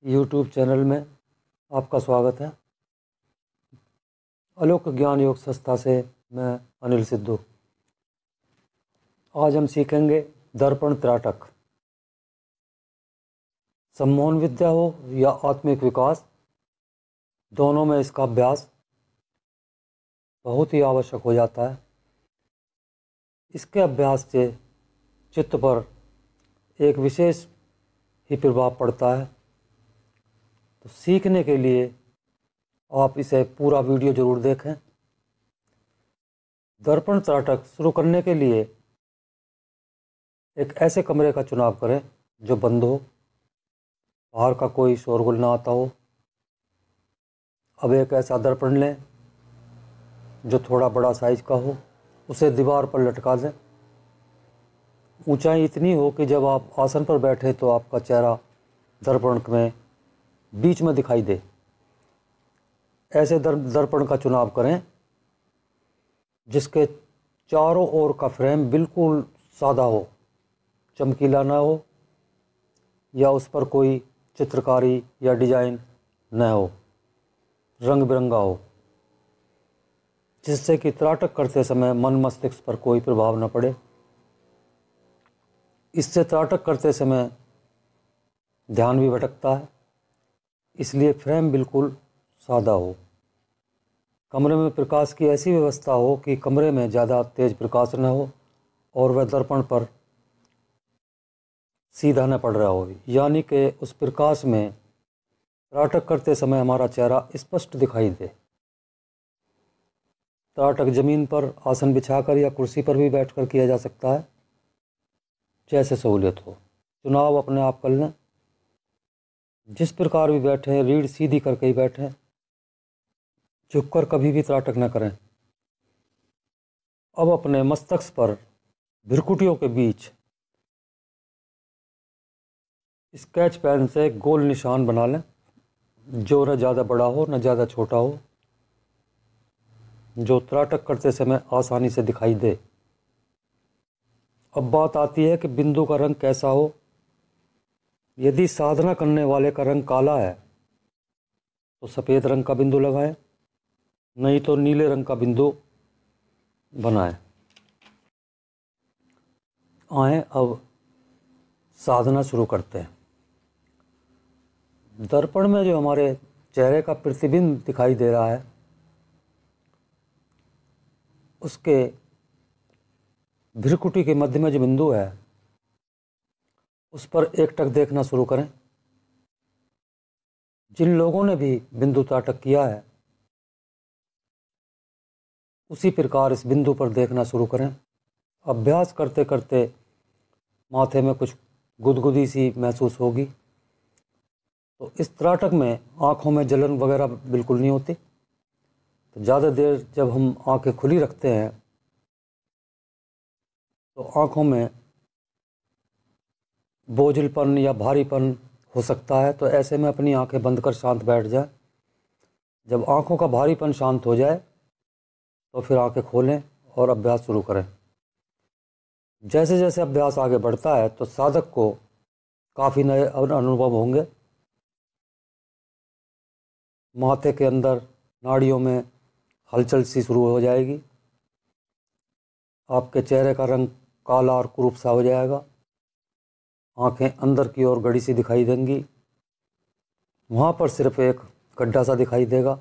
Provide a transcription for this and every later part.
YouTube channel में आपका स्वागत है। अलौकिक ज्ञान योग संस्था से मैं अनिल सिद्धू। आज हम सीखेंगे दर्पण त्राटक। सम्मोहन विद्या हो या आत्मिक विकास, दोनों में इसका अभ्यास बहुत ही आवश्यक हो जाता है। इसके अभ्यास से चित्त पर एक विशेष ही प्रभाव पड़ता है। तो सीखने के लिए आप इसे पूरा वीडियो ज़रूर देखें। दर्पण त्राटक शुरू करने के लिए एक ऐसे कमरे का चुनाव करें जो बंद हो, बाहर का कोई शोरगुल ना आता हो। अब एक ऐसा दर्पण लें जो थोड़ा बड़ा साइज का हो, उसे दीवार पर लटका दें। ऊंचाई इतनी हो कि जब आप आसन पर बैठे तो आपका चेहरा दर्पण में बीच में दिखाई दे। ऐसे दर्पण का चुनाव करें जिसके चारों ओर का फ्रेम बिल्कुल सादा हो, चमकीला ना हो या उस पर कोई चित्रकारी या डिजाइन न हो, रंग बिरंगा हो, जिससे कि त्राटक करते समय मन मस्तिष्क पर कोई प्रभाव न पड़े। इससे त्राटक करते समय ध्यान भी भटकता है, इसलिए फ्रेम बिल्कुल सादा हो। कमरे में प्रकाश की ऐसी व्यवस्था हो कि कमरे में ज़्यादा तेज प्रकाश न हो और वह दर्पण पर सीधा न पड़ रहा हो, यानी कि उस प्रकाश में त्राटक करते समय हमारा चेहरा स्पष्ट दिखाई दे। त्राटक जमीन पर आसन बिछाकर या कुर्सी पर भी बैठकर किया जा सकता है, जैसे सहूलियत हो। चुनाव अपने आप कर लें। जिस प्रकार भी बैठें, रीढ़ सीधी करके ही बैठें, झुककर कभी भी त्राटक न करें। अब अपने मस्तक पर भ्रुकुटियों के बीच स्केच पेन से गोल निशान बना लें, जो न ज़्यादा बड़ा हो न ज़्यादा छोटा हो, जो त्राटक करते समय आसानी से दिखाई दे। अब बात आती है कि बिंदु का रंग कैसा हो। यदि साधना करने वाले का रंग काला है तो सफ़ेद रंग का बिंदु लगाएं, नहीं तो नीले रंग का बिंदु बनाएं। आए अब साधना शुरू करते हैं। दर्पण में जो हमारे चेहरे का प्रतिबिंब दिखाई दे रहा है, उसके भ्रुकुटी के मध्य में जो बिंदु है, उस पर एकटक देखना शुरू करें। जिन लोगों ने भी बिंदु त्राटक किया है, उसी प्रकार इस बिंदु पर देखना शुरू करें। अभ्यास करते करते माथे में कुछ गुदगुदी सी महसूस होगी। तो इस त्राटक में आँखों में जलन वगैरह बिल्कुल नहीं होती। तो ज़्यादा देर जब हम आँखें खुली रखते हैं तो आँखों में बोझिलपन या भारीपन हो सकता है। तो ऐसे में अपनी आँखें बंद कर शांत बैठ जाए। जब आँखों का भारीपन शांत हो जाए तो फिर आँखें खोलें और अभ्यास शुरू करें। जैसे जैसे अभ्यास आगे बढ़ता है तो साधक को काफ़ी नए अनुभव होंगे। माथे के अंदर नाड़ियों में हलचल सी शुरू हो जाएगी। आपके चेहरे का रंग काला और कुरूप सा हो जाएगा। आँखें अंदर की ओर गड़ी सी दिखाई देंगी। वहाँ पर सिर्फ एक गड्ढा सा दिखाई देगा,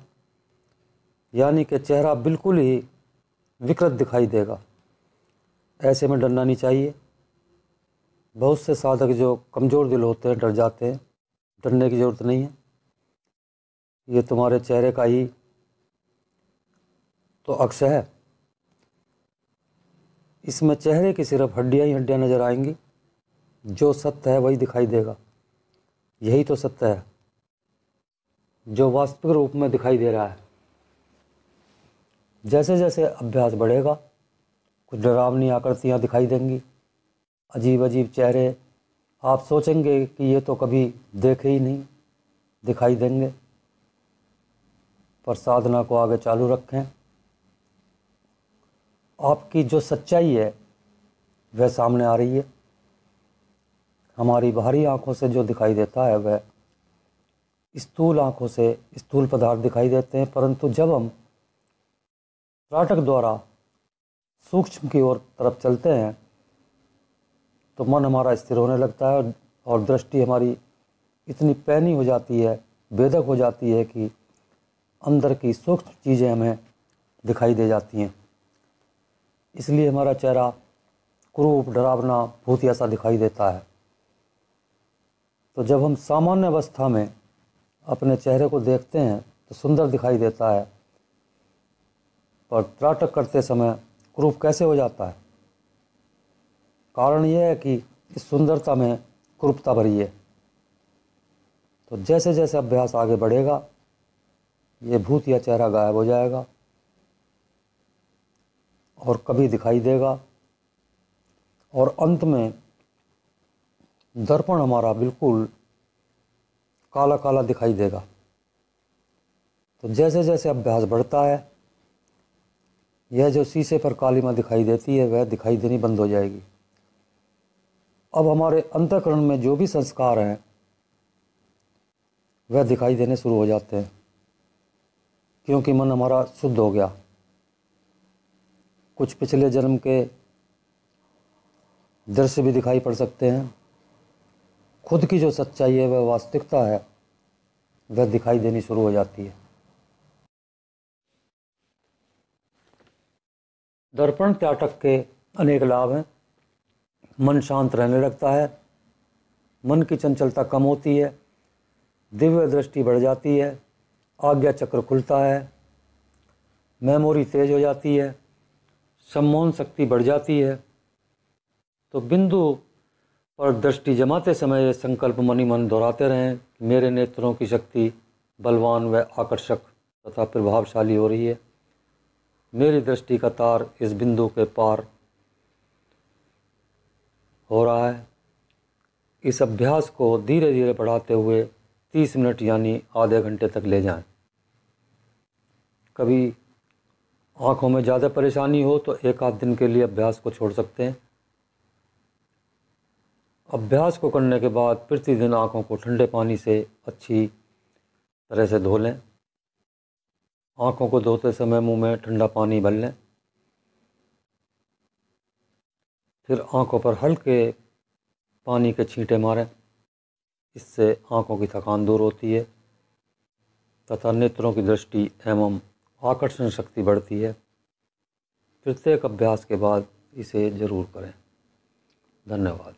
यानी कि चेहरा बिल्कुल ही विकृत दिखाई देगा। ऐसे में डरना नहीं चाहिए। बहुत से साधक जो कमज़ोर दिल होते हैं डर जाते हैं। डरने की ज़रूरत नहीं है। ये तुम्हारे चेहरे का ही तो अक्स है। इसमें चेहरे की सिर्फ हड्डियाँ ही हड्डियाँ नज़र आएंगी। जो सत्य है वही दिखाई देगा। यही तो सत्य है जो वास्तविक रूप में दिखाई दे रहा है। जैसे जैसे अभ्यास बढ़ेगा, कुछ डरावनी आकृतियाँ दिखाई देंगी, अजीब अजीब चेहरे। आप सोचेंगे कि ये तो कभी देखे ही नहीं, दिखाई देंगे। पर साधना को आगे चालू रखें। आपकी जो सच्चाई है वह सामने आ रही है। हमारी बाहरी आंखों से जो दिखाई देता है वह स्थूल आँखों से स्थूल पदार्थ दिखाई देते हैं, परंतु जब हम त्राटक द्वारा सूक्ष्म की ओर तरफ चलते हैं तो मन हमारा स्थिर होने लगता है और दृष्टि हमारी इतनी पैनी हो जाती है, भेदक हो जाती है कि अंदर की सूक्ष्म चीज़ें हमें दिखाई दे जाती हैं। इसलिए हमारा चेहरा क्रूप, डरावना, भूतिया सा दिखाई देता है। तो जब हम सामान्य अवस्था में अपने चेहरे को देखते हैं तो सुंदर दिखाई देता है, पर त्राटक करते समय क्रूप कैसे हो जाता है? कारण यह है कि इस सुंदरता में क्रूपता भरी है। तो जैसे जैसे अभ्यास आगे बढ़ेगा ये भूतिया चेहरा गायब हो जाएगा और कभी दिखाई देगा, और अंत में दर्पण हमारा बिल्कुल काला काला दिखाई देगा। तो जैसे जैसे अभ्यास बढ़ता है यह जो शीशे पर कालीमा दिखाई देती है वह दिखाई देनी बंद हो जाएगी। अब हमारे अंतःकरण में जो भी संस्कार हैं वह दिखाई देने शुरू हो जाते हैं, क्योंकि मन हमारा शुद्ध हो गया। कुछ पिछले जन्म के दृश्य भी दिखाई पड़ सकते हैं। खुद की जो सच्चाई है वह वास्तविकता है वह दिखाई देनी शुरू हो जाती है। दर्पण त्राटक के अनेक लाभ हैं। मन शांत रहने लगता है, मन की चंचलता कम होती है, दिव्य दृष्टि बढ़ जाती है, आज्ञा चक्र खुलता है, मेमोरी तेज हो जाती है, सम्मोहन शक्ति बढ़ जाती है। तो बिंदु पर दृष्टि जमाते समय ये संकल्प मन ही मन दोहराते रहें, मेरे नेत्रों की शक्ति बलवान व आकर्षक तथा प्रभावशाली हो रही है। मेरी दृष्टि का तार इस बिंदु के पार हो रहा है। इस अभ्यास को धीरे धीरे बढ़ाते हुए 30 मिनट यानी आधे घंटे तक ले जाएं। कभी आँखों में ज़्यादा परेशानी हो तो एक आध दिन के लिए अभ्यास को छोड़ सकते हैं। अभ्यास को करने के बाद प्रतिदिन आँखों को ठंडे पानी से अच्छी तरह से धो लें। आँखों को धोते समय मुंह में ठंडा पानी भर लें। फिर आँखों पर हल्के पानी के छींटे मारें। इससे आँखों की थकान दूर होती है तथा नेत्रों की दृष्टि एवं आकर्षण शक्ति बढ़ती है। प्रत्येक अभ्यास के बाद इसे जरूर करें। धन्यवाद।